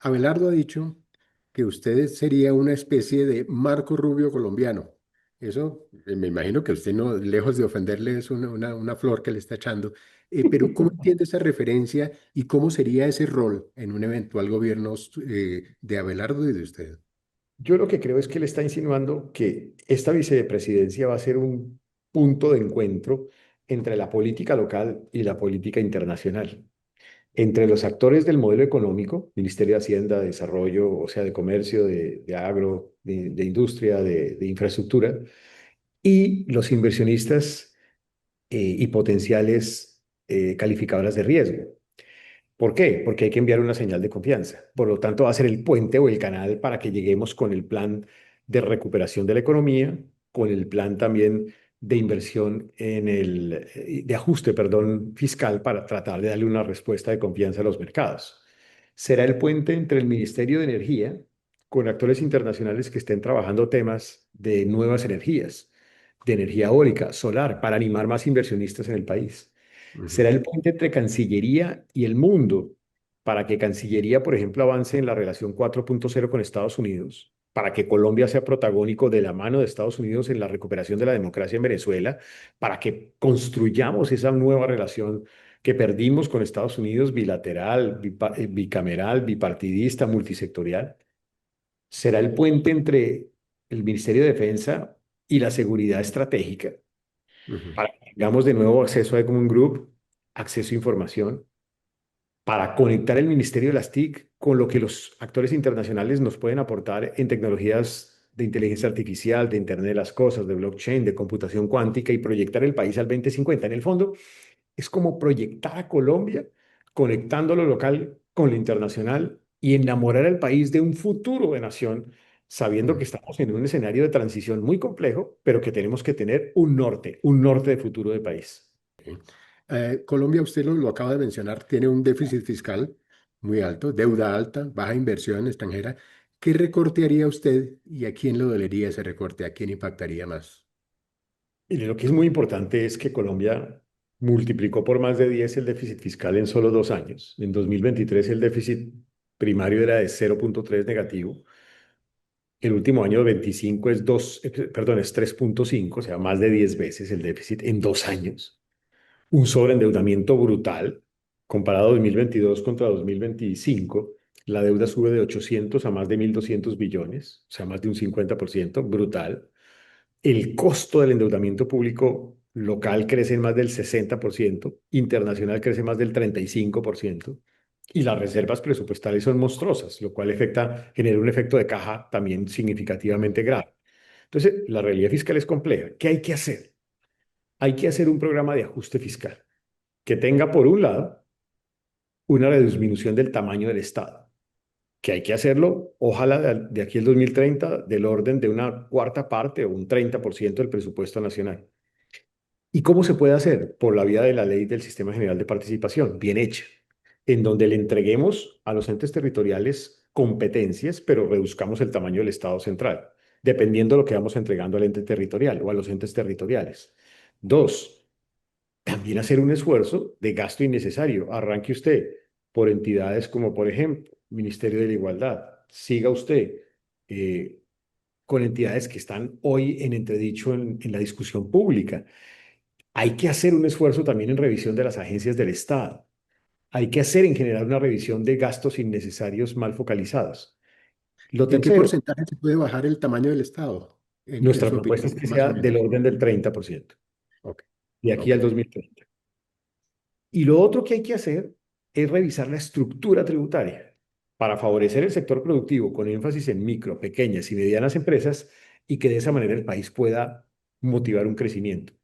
Abelardo ha dicho que usted sería una especie de Marco Rubio colombiano. Eso, me imagino que usted no, lejos de ofenderle, es una flor que le está echando. Pero ¿cómo entiende esa referencia y cómo sería ese rol en un eventual gobierno de Abelardo y de usted? Yo lo que creo es que él está insinuando que esta vicepresidencia va a ser un punto de encuentro entre la política local y la política internacional, entre los actores del modelo económico, Ministerio de Hacienda, de Desarrollo, o sea, de Comercio, de Agro, de Industria, de Infraestructura, y los inversionistas y potenciales calificadoras de riesgo. ¿Por qué? Porque hay que enviar una señal de confianza. Por lo tanto, va a ser el puente o el canal para que lleguemos con el plan de recuperación de la economía, con el plan también de inversión de ajuste, perdón, fiscal para tratar de darle una respuesta de confianza a los mercados. Será el puente entre el Ministerio de Energía con actores internacionales que estén trabajando temas de nuevas energías, de energía eólica, solar, para animar más inversionistas en el país. Ujú. Será el puente entre Cancillería y el mundo, para que Cancillería, por ejemplo, avance en la relación 4.0 con Estados Unidos, para que Colombia sea protagónico de la mano de Estados Unidos en la recuperación de la democracia en Venezuela, para que construyamos esa nueva relación que perdimos con Estados Unidos, bilateral, bicameral, bipartidista, multisectorial. Será el puente entre el Ministerio de Defensa y la seguridad estratégica, Ujú. para que tengamos de nuevo acceso a Common Group, acceso a información, para conectar el Ministerio de las TIC con lo que los actores internacionales nos pueden aportar en tecnologías de inteligencia artificial, de Internet de las Cosas, de blockchain, de computación cuántica y proyectar el país al 2050. En el fondo, es como proyectar a Colombia, conectando lo local con lo internacional y enamorar al país de un futuro de nación, sabiendo que Ujú. estamos en un escenario de transición muy complejo, pero que tenemos que tener un norte de futuro de país. Ok. Colombia, usted lo acaba de mencionar, tiene un déficit fiscal muy alto, deuda alta, baja inversión extranjera. ¿Qué recorte haría usted y a quién le dolería ese recorte? ¿A quién impactaría más? Y lo que es muy importante es que Colombia multiplicó por más de 10 el déficit fiscal en solo 2 años. En 2023 el déficit primario era de 0.3 negativo. El último año 25 es 2, perdón, es 3.5, o sea, más de 10 veces el déficit en 2 años. Un sobreendeudamiento brutal. Comparado 2022 contra 2025, la deuda sube de 800 a más de 1.200 billones, o sea, más de un 50%, brutal. El costo del endeudamiento público local crece en más del 60%, internacional crece más del 35%, y las reservas presupuestales son monstruosas, lo cual genera un efecto de caja también significativamente grave. Entonces, la realidad fiscal es compleja. ¿Qué hay que hacer? Hay que hacer un programa de ajuste fiscal que tenga, por un lado, una disminución del tamaño del Estado, que hay que hacerlo, ojalá de aquí al 2030, del orden de una cuarta parte o un 30% del presupuesto nacional. ¿Y cómo se puede hacer? Por la vía de la ley del Sistema General de Participación, bien hecha, en donde le entreguemos a los entes territoriales competencias, pero reduzcamos el tamaño del Estado central, dependiendo de lo que vamos entregando al ente territorial o a los entes territoriales. Dos, también hacer un esfuerzo de gasto innecesario. Arranque usted por entidades como, por ejemplo, Ministerio de la Igualdad. Siga usted eh, con entidades que están hoy en entredicho en la discusión pública. Hay que hacer un esfuerzo también en revisión de las agencias del Estado. Hay que hacer en general una revisión de gastos innecesarios mal focalizados. Lo ¿Y en qué tercero, porcentaje se puede bajar el tamaño del Estado? En nuestra su propuesta opinión, es que más o sea menos. del orden del 30% Ok, de aquí ok. al 2030. Y lo otro que hay que hacer es revisar la estructura tributaria para favorecer el sector productivo con énfasis en micro, pequeñas y medianas empresas y que de esa manera el país pueda motivar un crecimiento.